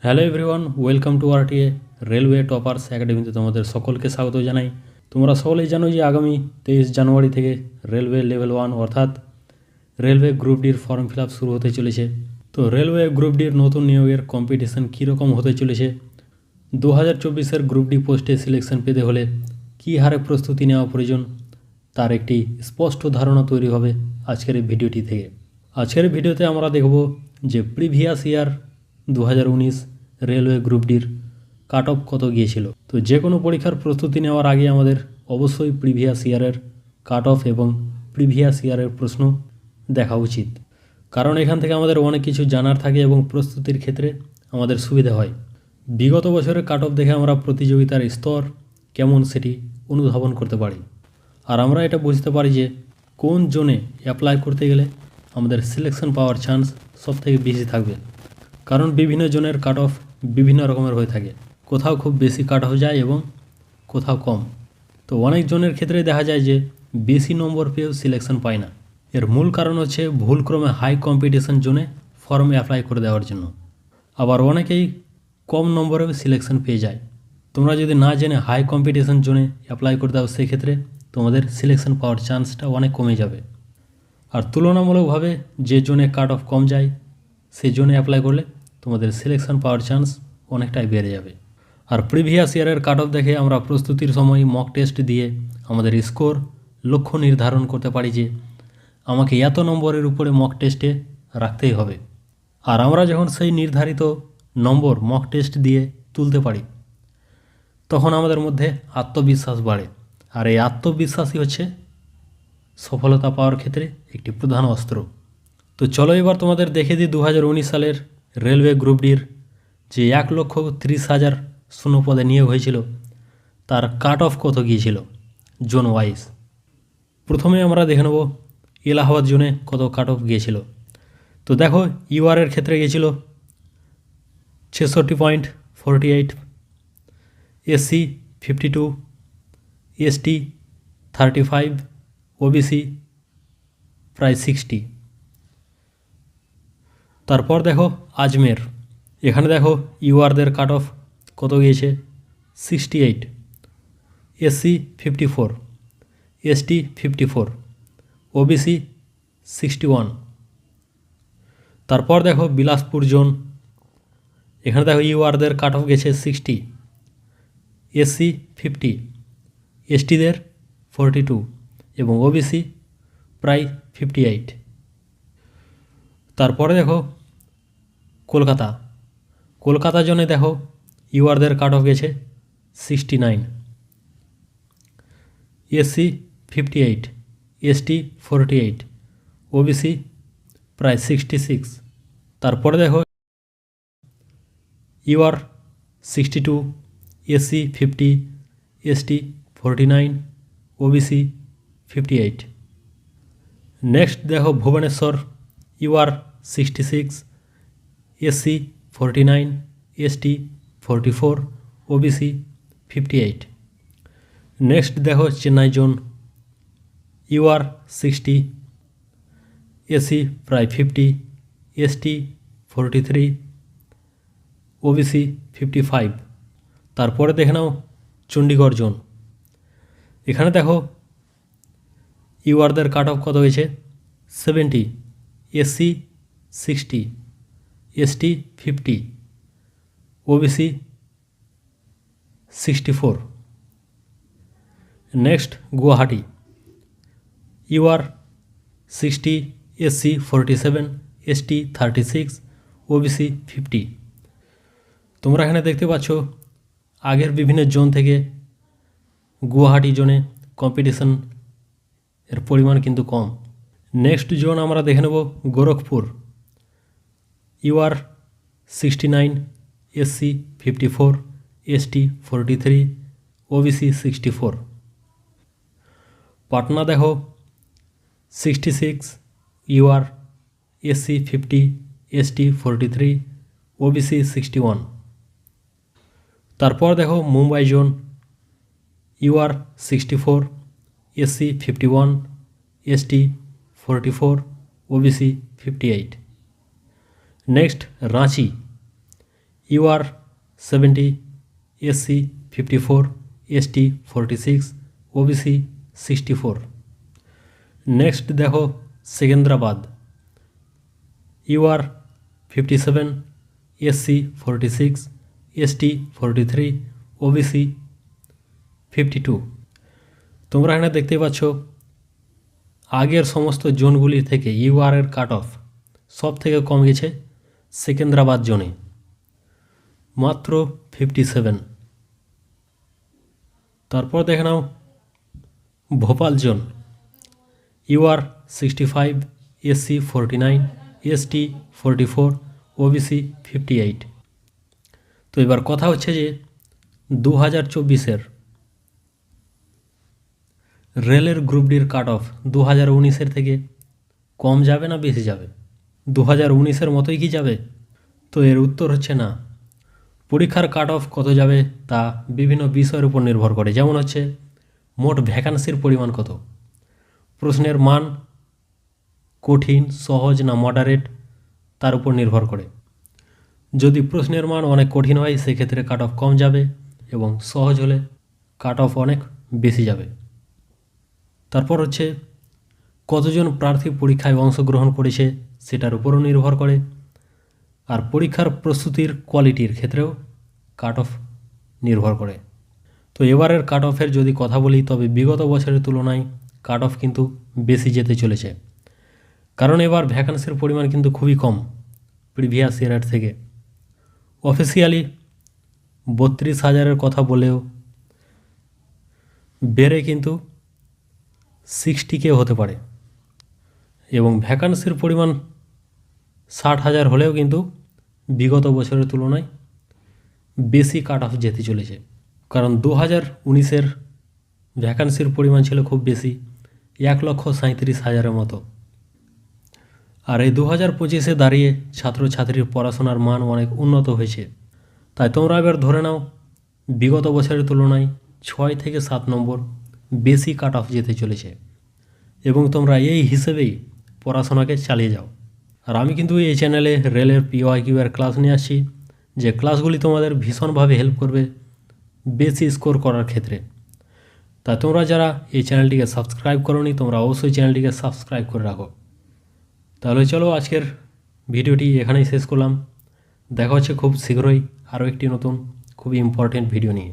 Hello everyone, welcome to RTA railway toppers একাডেমিতে তোমাদের সকলকে স্বাগত জানাই। তোমরা সকলেই জানো যে আগামী 23 জানুয়ারি থেকে রেলওয়ে লেভেল 1 অর্থাৎ রেলওয়ে গ্রুপ ডির ফর্ম ফিল আপ শুরু হতে চলেছে। তো রেলওয়ে গ্রুপ ডির নতুন নিয়োগের কম্পিটিশন কীরকম হতে চলেছে, 2024-এর গ্রুপ ডি পোস্টে সিলেকশন পেতে হলে কী হারে প্রস্তুতি নেওয়া প্রয়োজন, তার একটি স্পষ্ট ধারণা তৈরি হবে আজকের এই ভিডিওটি থেকে। আজকের ভিডিওতে আমরা দেখব যে প্রিভিয়াস ইয়ার 2019 রেলওয়ে গ্রুপ ডির কাট অফ কত গিয়েছিল। তো যে কোনো পরীক্ষার প্রস্তুতি নেওয়ার আগে আমাদের অবশ্যই প্রিভিয়াস ইয়ারের কাট অফ এবং প্রিভিয়াস ইয়ারের প্রশ্ন দেখা উচিত, কারণ এখান থেকে আমাদের অনেক কিছু জানার থাকে এবং প্রস্তুতির ক্ষেত্রে আমাদের সুবিধা হয়। বিগত বছরের কাট অফ দেখে আমরা প্রতিযোগিতার স্তর কেমন সেটি অনুধাবন করতে পারি, আর আমরা এটা বুঝতে পারি যে কোন জোনে অ্যাপ্লাই করতে গেলে আমাদের সিলেকশন পাওয়ার চান্স সবথেকে বেশি থাকবে। কারণ বিভিন্ন জোনের কাট অফ বিভিন্ন রকমের হয়ে থাকে, কোথাও খুব বেশি কাট অফ যায় এবং কোথাও কম। তো অনেক জনের ক্ষেত্রে দেখা যায় যে বেশি নম্বর পেয়েও সিলেকশন পায় না। এর মূল কারণ হচ্ছে ভুলক্রমে হাই কম্পিটিশন জোনে ফর্ম অ্যাপ্লাই করে দেওয়ার জন্য। আবার অনেকেই কম নম্বরেও সিলেকশন পেয়ে যায়। তোমরা যদি না জেনে হাই কম্পিটিশন জোনে অ্যাপ্লাই করে দাও, সেক্ষেত্রে তোমাদের সিলেকশন পাওয়ার চান্সটা অনেক কমে যাবে। আর তুলনামূলকভাবে যে জোনে কাট অফ কম যায় সেই জোনে অ্যাপ্লাই করলে তোমাদের সিলেকশন পাওয়ার চান্স অনেকটাই বেড়ে যাবে। আর প্রিভিয়াস ইয়ারের কাট অফ দেখে আমরা প্রস্তুতির সময় মক টেস্ট দিয়ে আমাদের স্কোর লক্ষ্য নির্ধারণ করতে পারি যে আমাকে এত নম্বরের উপরে মক টেস্টে রাখতেই হবে। আর আমরা যখন সেই নির্ধারিত নম্বর মক টেস্ট দিয়ে তুলতে পারি তখন আমাদের মধ্যে আত্মবিশ্বাস বাড়ে, আর এই আত্মবিশ্বাসই হচ্ছে সফলতা পাওয়ার ক্ষেত্রে একটি প্রধান অস্ত্র। তো চলো এবার তোমাদের দেখে দিই 2019 সালের রেলওয়ে গ্রুপ ডির যে 1,30,000 শূন্যপদে নিয়োগ হয়েছিল তার কাট অফ কত গিয়েছিল জোন ওয়াইজ। প্রথমে আমরা দেখে নেব এলাহাবাদ জোনে কত কাট অফ গিয়েছিল। তো দেখো ইউআরের ক্ষেত্রে গিয়েছিল 66.48, এসসি 52, এসটি 35, ওবিসি প্রায় 60। তারপর দেখো আজমের, এখানে দেখো ইউআরদের কাট অফ কত গিয়েছে 68, এসসি 54, এসটি 54, ওবিসি 61। তারপর দেখো বিলাসপুর জোন, এখানে দেখো ইউআরদের কাট অফ গেছে 60, এসসি 50, এসটিদের 42 এবং ওবিসি প্রায় 58। তারপরে দেখো কলকাতা জোনে দেখো ইউআরদের কাট অফ গেছে 69, এসসি 58, এসটি 48, ওবিসি প্রায় 66। তারপরে দেখো UR 62, SC 50, ST 49, OBC 58। Next দেখো Bhubaneswar, UR 66, SC 49, ST 44, OBC 58। Next দেখো চেন্নাই জোন, ইউআর 60, এসসি প্রায় 50, এসটি 43, ওবিসি 55। তারপরে দেখে নাও চণ্ডীগড় জোন, এখানে দেখো ইউআরদের কাট অফ কত হয়েছে 70, SC 60, ST 50, OBC 64। Next Guwahati, UR 60, SC 47, ST 36, OBC 50। তোমরা এখানে দেখতে পাচ্ছ আগের বিভিন্ন জোন থেকে গুয়াহাটি জোনে কম্পিটিশন এর পরিমাণ কিন্তু কম। নেক্সট জোন আমরা দেখে নেব Gorakhpur, UR 69, SC 54, ST 43, OBC 64। Patna দেখো 66, ইউআর, এসসি 50, এসটি 43, ওবিসি 61। তারপর দেখো Mumbai zone, UR 64, SC 51, ST 44, OBC 58। Next Ranchi, UR 70, SC 54, ST 46, OBC 64। Next দেখো Secunderabad, UR 57, SC 46, ST 43, OBC 52। তোমরা এখানে দেখতে পাচ্ছ আগের সমস্ত জোনগুলি থেকে UR এর কাট অফ সব থেকে কম গেছে সেকেন্দ্রাবাদ জোনে, মাত্র 57। তারপর দেখে নাও Bhopal zone, UR 65, SC 49, ST 44, OBC 58। তো এবার কথা হচ্ছে যে 2024-এর রেলের গ্রুপ ডির কাট অফ 2019-এর থেকে কম যাবে না বেশি যাবে? 2019-এর মতোই কি যাবে? তো এর উত্তর হচ্ছে না। পরীক্ষার কাট অফ কত যাবে তা বিভিন্ন বিষয়ের উপর নির্ভর করে, যেমন হচ্ছে মোট ভ্যাকান্সির পরিমাণ কত, প্রশ্নের মান কঠিন, সহজ না মডারেট তার উপর নির্ভর করে। যদি প্রশ্নের মান অনেক কঠিন হয় সেক্ষেত্রে কাট অফ কম যাবে, এবং সহজ হলে কাট অফ অনেক বেশি যাবে। তারপর হচ্ছে কতজন প্রার্থী পরীক্ষায় অংশগ্রহণ করেছে সেটার উপরও নির্ভর করে, আর পরীক্ষার প্রস্তুতির কোয়ালিটির ক্ষেত্রেও কাট অফ নির্ভর করে। তো এবারের কাট অফের যদি কথা বলি তবে বিগত বছরের তুলনায় কাট অফ কিন্তু বেশি যেতে চলেছে, কারণ এবার ভ্যাকান্সির পরিমাণ কিন্তু খুবই কম প্রিভিয়াস ইয়ারের থেকে। অফিসিয়ালি 32,000-এর কথা বলেও বেড়ে কিন্তু 60K হতে পারে, এবং ভ্যাকান্সির পরিমাণ 60,000 হলেও কিন্তু বিগত বছরের তুলনায় বেশি কাট অফ যেতে চলেছে, কারণ 2019-এর ভ্যাকান্সির পরিমাণ ছিল খুব বেশি, 1,37,000-এর মতো। আর এই 2025-এ দাঁড়িয়ে ছাত্রছাত্রীর পড়াশোনার মান অনেক উন্নত হয়েছে, তাই তোমরা এবার ধরে নাও বিগত বছরের তুলনায় 6 থেকে 7 নম্বর বেশি কাট অফ যেতে চলেছে, এবং তোমরা এই হিসেবেই পড়াশোনাকে চালিয়ে যাও। আর আমি কিন্তু এই চ্যানেলে রেলের PYQ এর ক্লাস নিয়ে আসছি, যে ক্লাসগুলি তোমাদের ভীষণভাবে হেল্প করবে বেশি স্কোর করার ক্ষেত্রে। তাই তোমরা যারা এই চ্যানেলটিকে সাবস্ক্রাইব করোনি তোমরা অবশ্যই চ্যানেলটিকে সাবস্ক্রাইব করে রাখো। তাহলে চলো আজকের ভিডিওটি এখানেই শেষ করলাম। দেখা হচ্ছে খুব শীঘ্রই আরও একটি নতুন খুবই ইম্পর্টেন্ট ভিডিও নিয়ে।